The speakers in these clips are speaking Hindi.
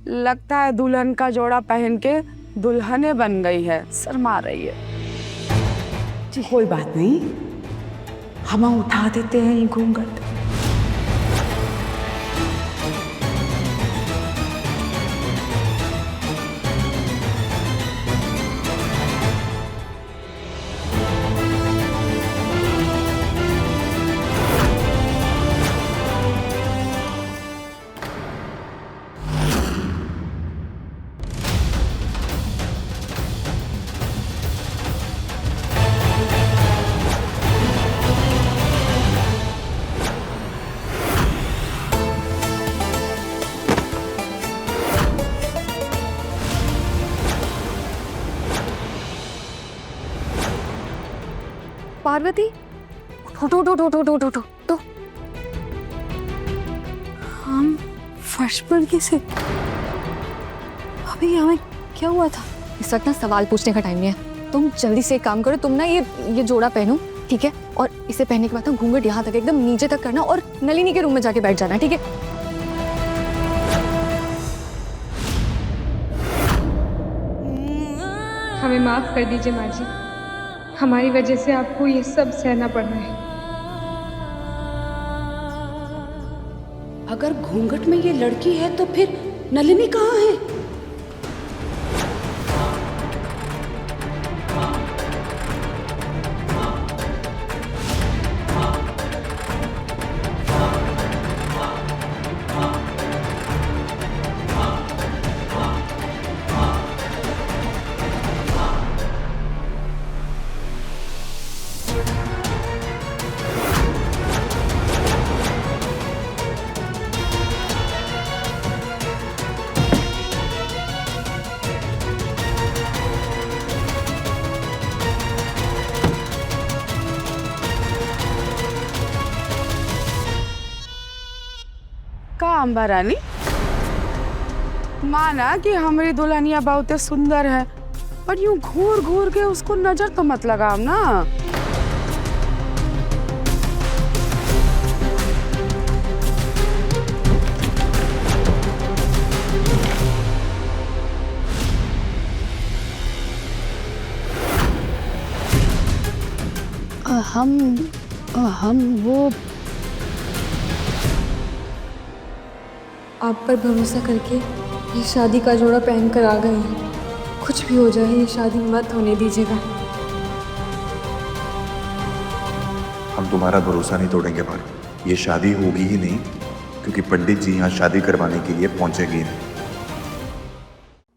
लगता है दुल्हन का जोड़ा पहन के दुल्हने बन गई है, शर्मा रही है। कोई बात नहीं, हम उठा देते हैं ये घूंघट। पार्वती, उठो उठो उठो उठो उठो उठो उठो। हम फर्श पर कैसे? अभी हमें क्या हुआ था? इस वक्त ना सवाल पूछने का टाइम नहीं है। तुम जल्दी से एक काम करो, तुम ना ये जोड़ा पहनो, ठीक है? और इसे पहनने के बाद ना घूंघट यहाँ तक एकदम नीचे तक करना और नलिनी के रूम में जाके बैठ जाना, ठीक है? हमें माफ कर दीजिए माँ जी, हमारी वजह से आपको ये सब सहना पड़ रहा है। अगर घूंघट में ये लड़की है तो फिर नलिनी कहाँ है? का अम्बा रानी, माना कि हमारी दुल्हनिया बहुत सुंदर है, पर यूं घूर घूर के उसको नजर तो मत लगाओ ना। हम वो आप पर भरोसा करके ये शादी का जोड़ा पहन कर आ गए हैं। कुछ भी हो जाए ये शादी मत होने दीजिएगा। हम तुम्हारा भरोसा नहीं तोड़ेंगे भाभी, ये शादी होगी ही नहीं, क्योंकि पंडित जी यहाँ शादी करवाने के लिए पहुंचेगी नहीं।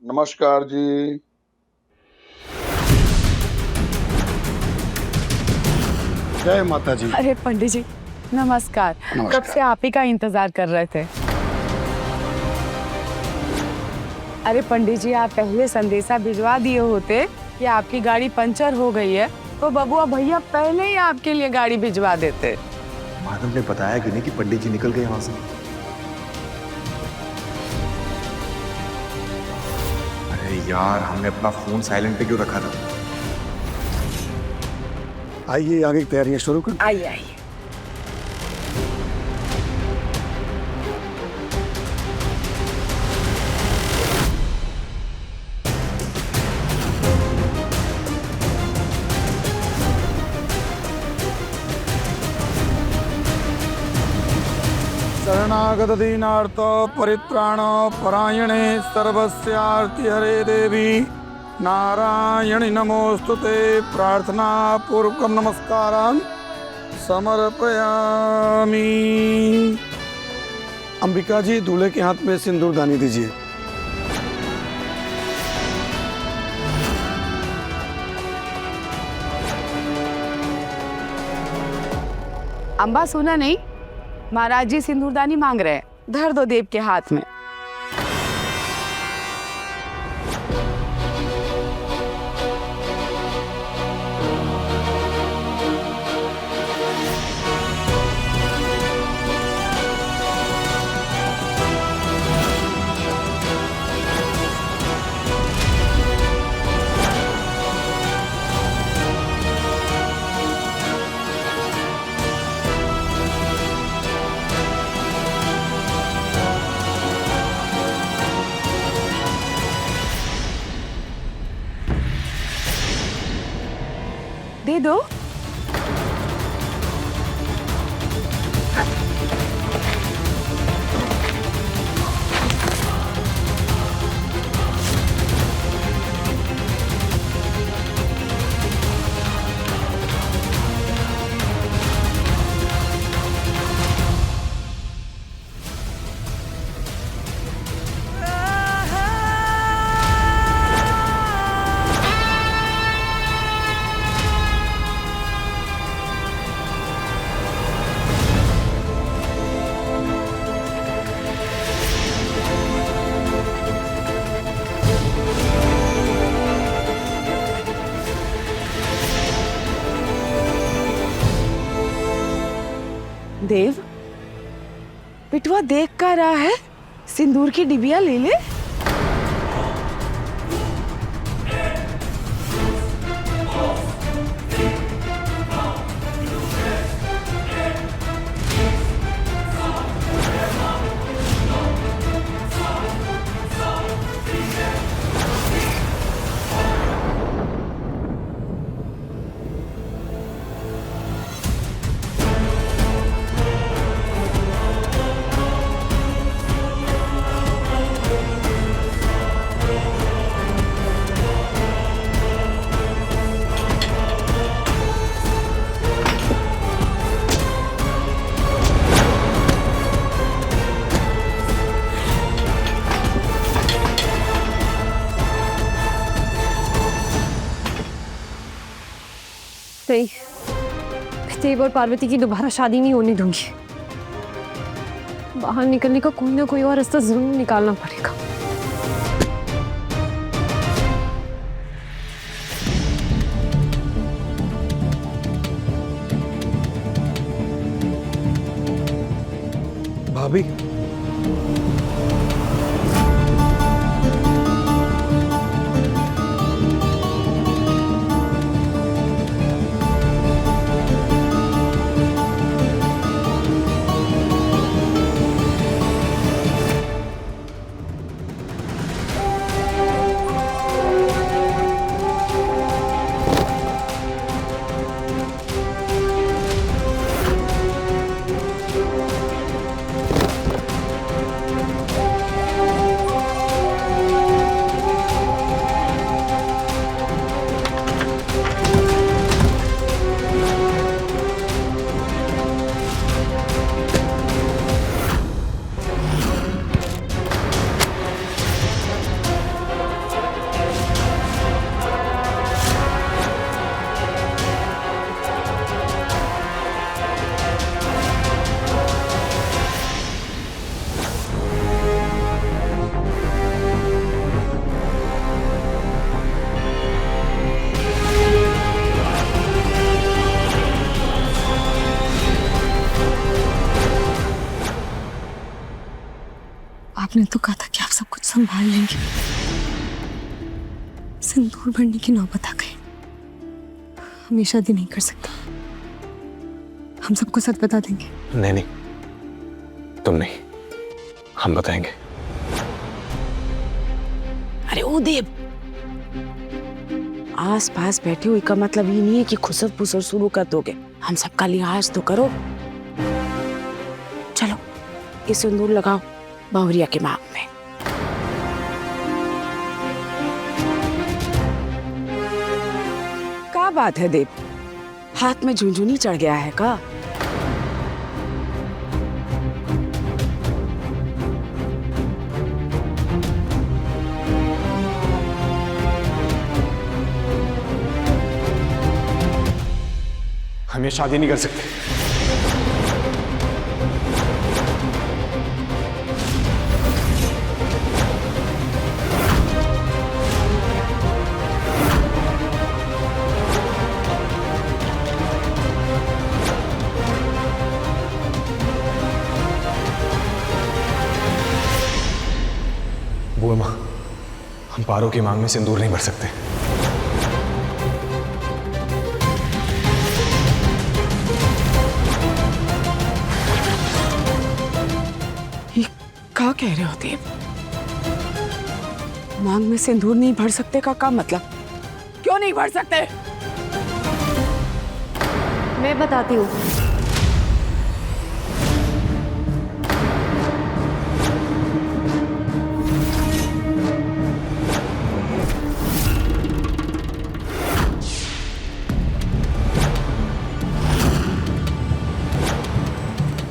नमस्कार जी। जय माता जी। अरे पंडित जी नमस्कार, कब से आप ही का इंतजार कर रहे थे। अरे पंडित जी, आप पहले संदेशा भिजवा दिए होते कि आपकी गाड़ी पंचर हो गई है, तो बबुआ भैया पहले ही आपके लिए गाड़ी भिजवा देते। माधव ने बताया कि नहीं कि पंडित जी निकल गए वहां से। अरे यार, हमने अपना फोन साइलेंट पे क्यों रखा था? आइए आगे की तैयारियां शुरू कर। आइए आइए। शरणागत दीनार्थ परित्राण परायणे सर्वस्यार्ति हरे देवी नारायणि नमोस्तुते। प्रार्थना पूर्वकं नमस्कारान् समर्पयामि। अंबिका जी, दूल्हे के हाथ में सिंदूर दानी दीजिए। अम्बा सुना नहीं, महाराज जी सिंदूरदानी मांग रहे हैं, धर दो देव के हाथ में। दे दो। देव, पिटवा देख कर रहा है, सिंदूर की डिबिया ले ले। नहीं, देव और पार्वती की दोबारा शादी नहीं होने दूंगी। बाहर निकलने का कोई ना कोई और रास्ता जरूर निकालना पड़ेगा। भाभी, आपने तो कहा था कि आप सब कुछ संभाल लेंगे। सिंदूर भरने की नौबत आ गई। हम ये शादी नहीं कर सकते। हम सबको सच बता देंगे। नहीं नहीं, तुम नहीं, हम बताएंगे। अरे ओ देव, आस पास बैठी हुई का मतलब ये नहीं है कि खुसर फुसर शुरू कर दोगे। हम सबका लिहाज तो करो। चलो ये सिंदूर लगाओ बावरिया के मांग में। क्या बात है देव, हाथ में झुंझुनी चढ़ गया है का? हम ये शादी नहीं कर सकते। बुआ माँ, हम पारो की मांग में सिंदूर नहीं भर सकते। ये क्या कह रहे हो देव? मांग में सिंदूर नहीं भर सकते का क्या मतलब? क्यों नहीं भर सकते? मैं बताती हूँ।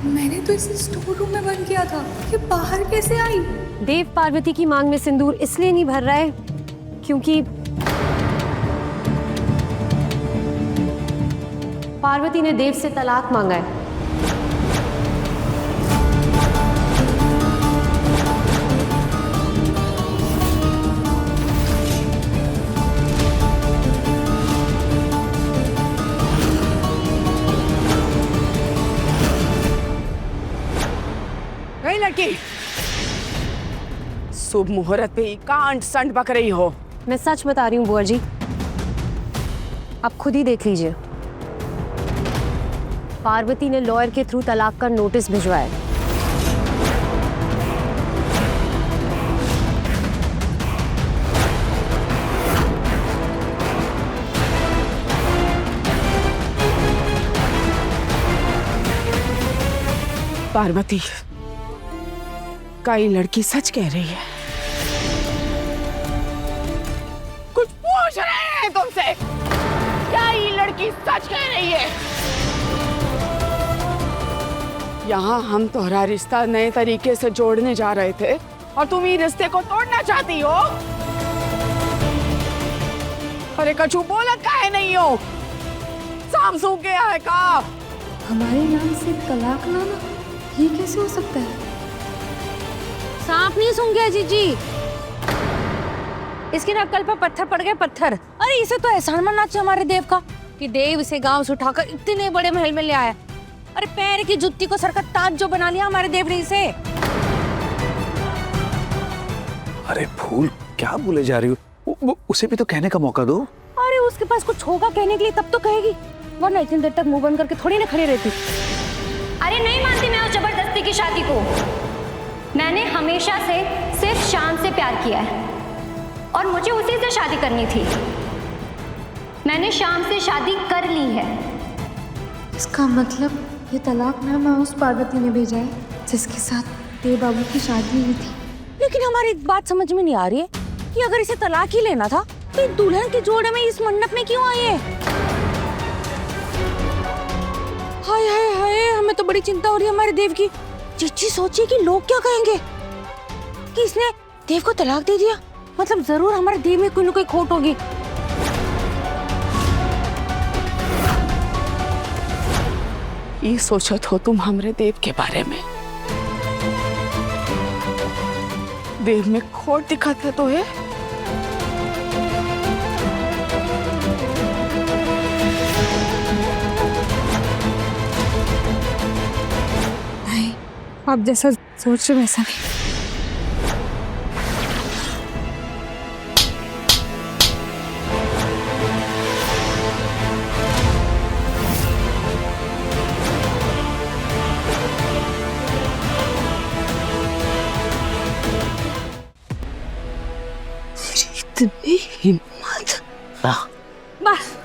मैंने तो इसे स्टोर रूम में बंद किया था, ये बाहर कैसे आई? देव पार्वती की मांग में सिंदूर इसलिए नहीं भर रहा है क्योंकि पार्वती ने देव से तलाक मांगा है। गई लड़की, शुभ मुहूर्त पे ही कांड संड बक रही हो। मैं सच बता रही हूँ बुआ जी, आप खुद ही देख लीजिए। पार्वती ने लॉयर के थ्रू तलाक का नोटिस भिजवाया है। पार्वती, का ये लड़की सच कह रही है? कुछ पूछ रहे हैं तुमसे, क्या ये लड़की सच कह रही है? यहाँ हम तुम्हारा रिश्ता नए तरीके से जोड़ने जा रहे थे और तुम ये रिश्ते को तोड़ना चाहती हो। अरे कछु बोलत काहे नहीं हो? सामसू के है का? हमारे नाम से तलाक नामा, ये कैसे हो सकता है? सांप नहीं सूंघ गया जीजी, इसकी नक्कल पर पत्थर पड़ गए, पत्थर। अरे इसे तो एहसान मानना चाहिए हमारे देव का कि देव इसे गांव से उठाकर इतने बड़े महल में ले आया। अरे पैर की जुत्ती को सर का ताज जो बना लिया हमारे देव ने इसे। अरे फूल, क्या बोले जा रही हो? उसे भी तो कहने का मौका दो। अरे उसके पास कुछ होगा कहने के लिए तब तो कहेगी, वरना इतनी देर तक मुंह बंद करके थोड़ी ना खड़ी रहती। अरे नहीं मानती मैं उस जबरदस्ती की शादी को। मैंने हमेशा से सिर्फ शान से प्यार किया है और मुझे उसी से शादी करनी थी। मैंने शाम से शादी कर ली है। इसका मतलब ये तलाकनामा उस पार्वती ने भेजा है जिसके साथ देव बाबू की शादी हुई थी। लेकिन हमारी एक बात समझ में नहीं आ रही है कि अगर इसे तलाक ही लेना था तो दुल्हन के जोड़े में इस मंडप में क्यों आई है? हाय हाय हाय, हमें तो बड़ी चिंता हो रही है हमारे देव की। चीची सोचिए कि लोग क्या कहेंगे कि इसने देव को तलाक दे दिया, मतलब जरूर हमारे देव में कोई ना कोई खोट होगी। ये सोचत हो तुम हमरे देव के बारे में? देव में खोट दिखत है तो है? नहीं, आप जैसा सोच रहे वैसा नहीं। इतनी हिम्मत! बस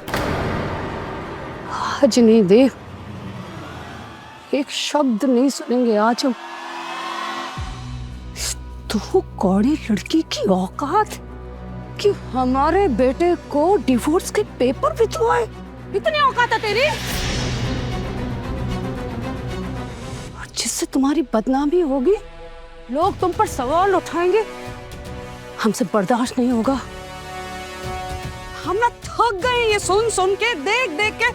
आज नहीं देव, एक शब्द नहीं सुनेंगे आज हम। तो कौड़ी लड़की की औकात कि हमारे बेटे को डिवोर्स के पेपर भिजवाए, इतनी औकात है तेरी? जिससे तुम्हारी बदनामी होगी, लोग तुम पर सवाल उठाएंगे, हमसे बर्दाश्त नहीं होगा। हम ना थक गए ये सुन सुन के, देख देख के,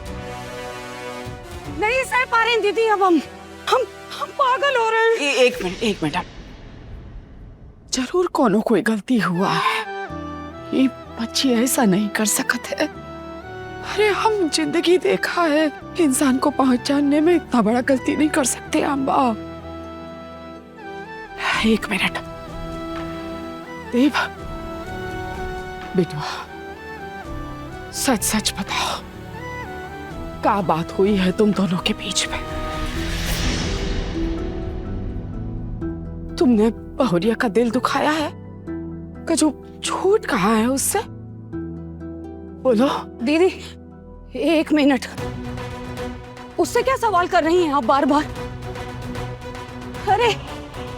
नहीं सह पा रहे दीदी। अब हम पागल हो रहे हैं। एक मिनट, जरूर कोनो कोई गलती हुआ है, ये बच्ची ऐसा नहीं कर सकत है। अरे हम जिंदगी देखा है, इंसान को पहचानने में इतना बड़ा गलती नहीं कर सकते अम्बा। एक मिनट देव, बेटा सच सच बताओ, क्या बात हुई है तुम दोनों के बीच में? तुमने बहुरिया का दिल दुखाया है? जो झूठ कहा है उससे? बोलो। दीदी एक मिनट, उससे क्या सवाल कर रही हैं आप बार बार? अरे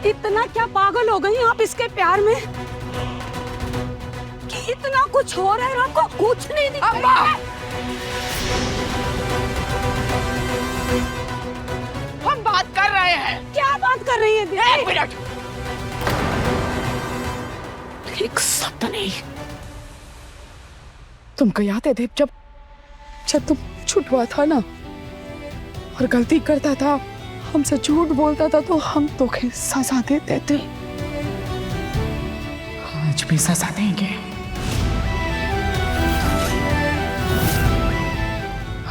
इतना क्या पागल हो गई आप इसके प्यार में कि इतना कुछ हो रहा है और आपको कुछ नहीं दिख रहा है? हम बात कर रहे हैं। क्या बात कर रही है दीदी? एक मिनट, एक शब्द नहीं। तुमको याद है देव, जब तुम छुटवा था ना और गलती करता था, हमसे झूठ बोलता था, तो हम तोखे सजा देते थे। आज भी सजा देंगे।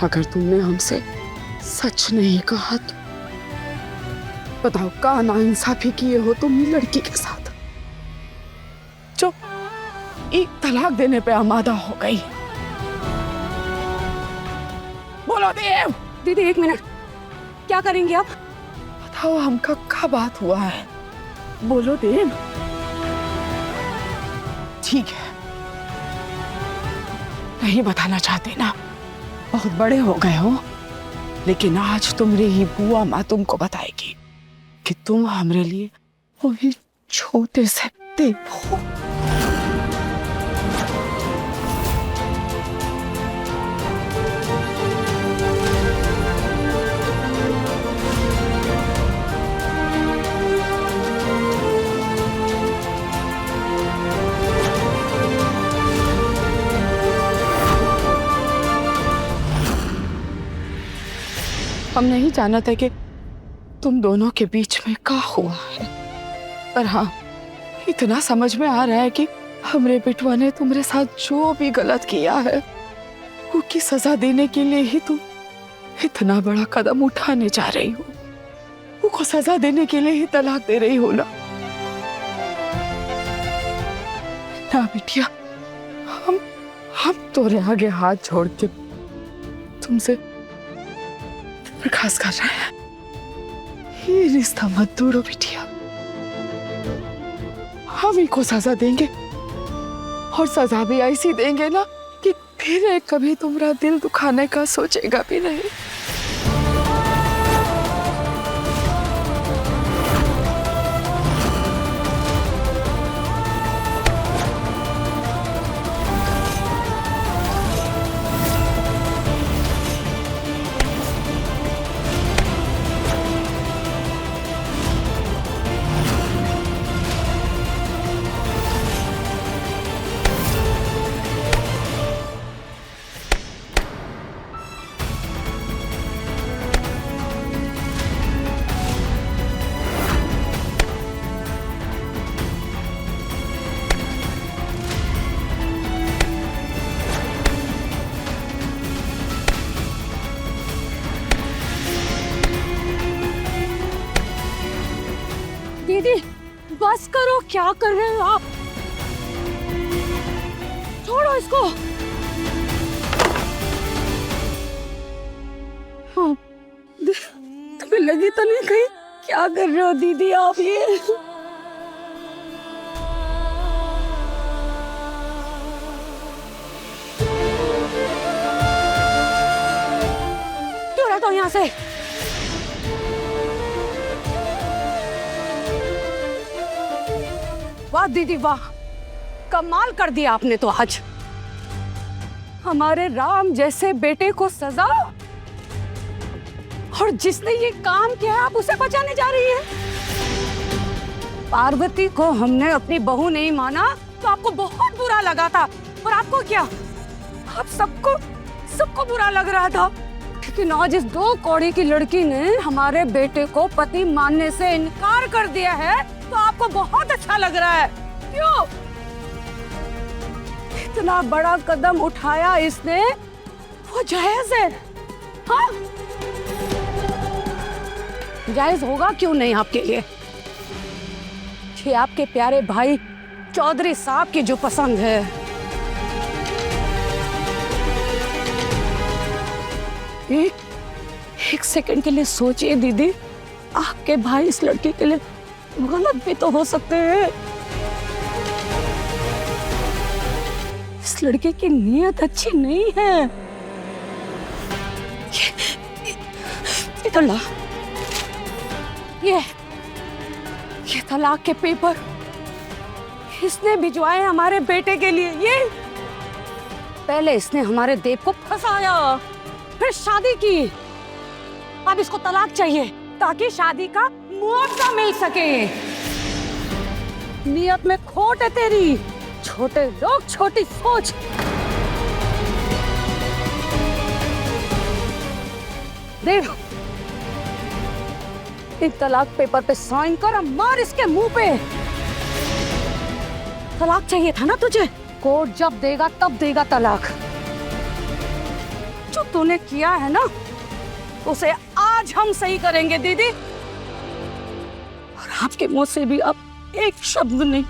अगर तुमने हमसे सच नहीं कहा तो बताओ, का नाइंसाफी किए हो तुम ही लड़की के साथ जो एक तलाक देने पे आमादा हो गई। बोलो देव। दीदी एक मिनट, क्या करेंगे आप? बताओ हमका क्या बात हुआ है, बोलो देव। ठीक है, नहीं बताना चाहते ना, बहुत बड़े हो गए हो, लेकिन आज तुम्हारी ही बुआ माँ तुमको बताएगी कि तुम हमारे लिए वही छोटे से देव हो। हम नहीं जानते कि तुम दोनों के बीच में क्या हुआ है, पर हाँ इतना समझ में आ रहा है कि हमरे बेटवा ने तुम्हारे साथ जो भी गलत किया है उसकी सजा देने के लिए ही तुम इतना बड़ा कदम उठाने जा रही हो। उसको सजा देने के लिए ही तलाक दे रही हो ना बिटिया। हम तोरे आगे हाथ जोड़ के तुमसे खास कर रहे हैं, ये रिश्ता मत तोड़ो बिटिया। हम ही को सजा देंगे और सजा भी ऐसी देंगे ना कि फिर कभी तुम्हारा दिल दुखाने का सोचेगा भी नहीं। दीदी बस करो, क्या कर रहे हो आप? छोड़ो इसको। हाँ, तुम्हें लगी तो नहीं कहीं? क्या कर रहे हो दीदी आप ये? क्यों रहता हूँ यहाँ से? वाह दीदी वाह, कमाल कर दिया आपने तो आज। हमारे राम जैसे बेटे को सजा, और जिसने ये काम किया आप उसे बचाने जा रही है। पार्वती को हमने अपनी बहू नहीं माना तो आपको बहुत बुरा लगा था, और आपको क्या, आप सबको बुरा लग रहा था। लेकिन आज इस दो कौड़ी की लड़की ने हमारे बेटे को पति मानने से इनकार कर दिया है तो आपको बहुत अच्छा लग रहा है। क्यों? इतना बड़ा कदम उठाया इसने, वो जायज है? हाँ, जायज होगा क्यों नहीं आपके लिए? ये आपके प्यारे भाई चौधरी साहब की जो पसंद है। एक सेकंड के लिए सोचिए दीदी, आपके भाई इस लड़की के लिए गलत भी तो हो सकते हैं। इस लड़के की नीयत अच्छी नहीं है। बैतुल्ला, ये तलाक के पेपर इसने भिजवाए हमारे बेटे के लिए। ये पहले इसने हमारे देव को फंसाया, फिर शादी की, अब इसको तलाक चाहिए ताकि शादी का मुआवजा मिल सके। नियत में खोट है तेरी, छोटे लोग छोटी सोच। देव, इन तलाक पेपर पे साइन कर और मार इसके मुंह पे। तलाक चाहिए था ना तुझे, कोर्ट जब देगा तब देगा तलाक। जो तूने किया है ना उसे आज हम सही करेंगे दीदी, और आपके मुंह से भी अब एक शब्द नहीं।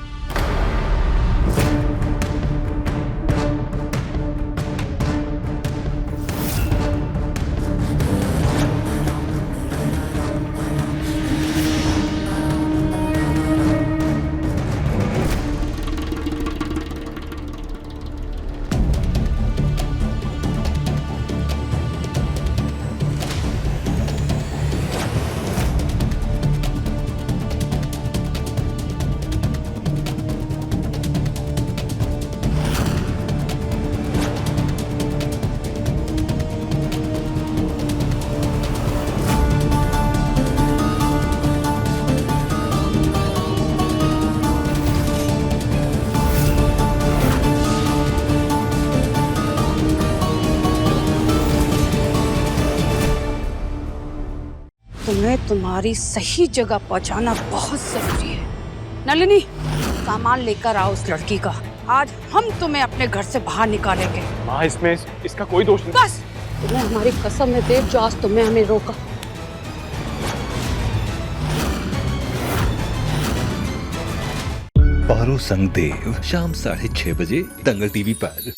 तुम्हें तुम्हारी सही जगह पहुंचाना बहुत जरूरी है। नलिनी, सामान लेकर आओ उस लड़की का, आज हम तुम्हें अपने घर से बाहर निकालेंगे। माँ, इसमें इसका कोई दोष नहीं। बस, तुम्हें हमारी कसम है देव, जो आज तुमने हमें रोका। पारो संग देव, शाम 6:30 बजे दंगल टीवी पर।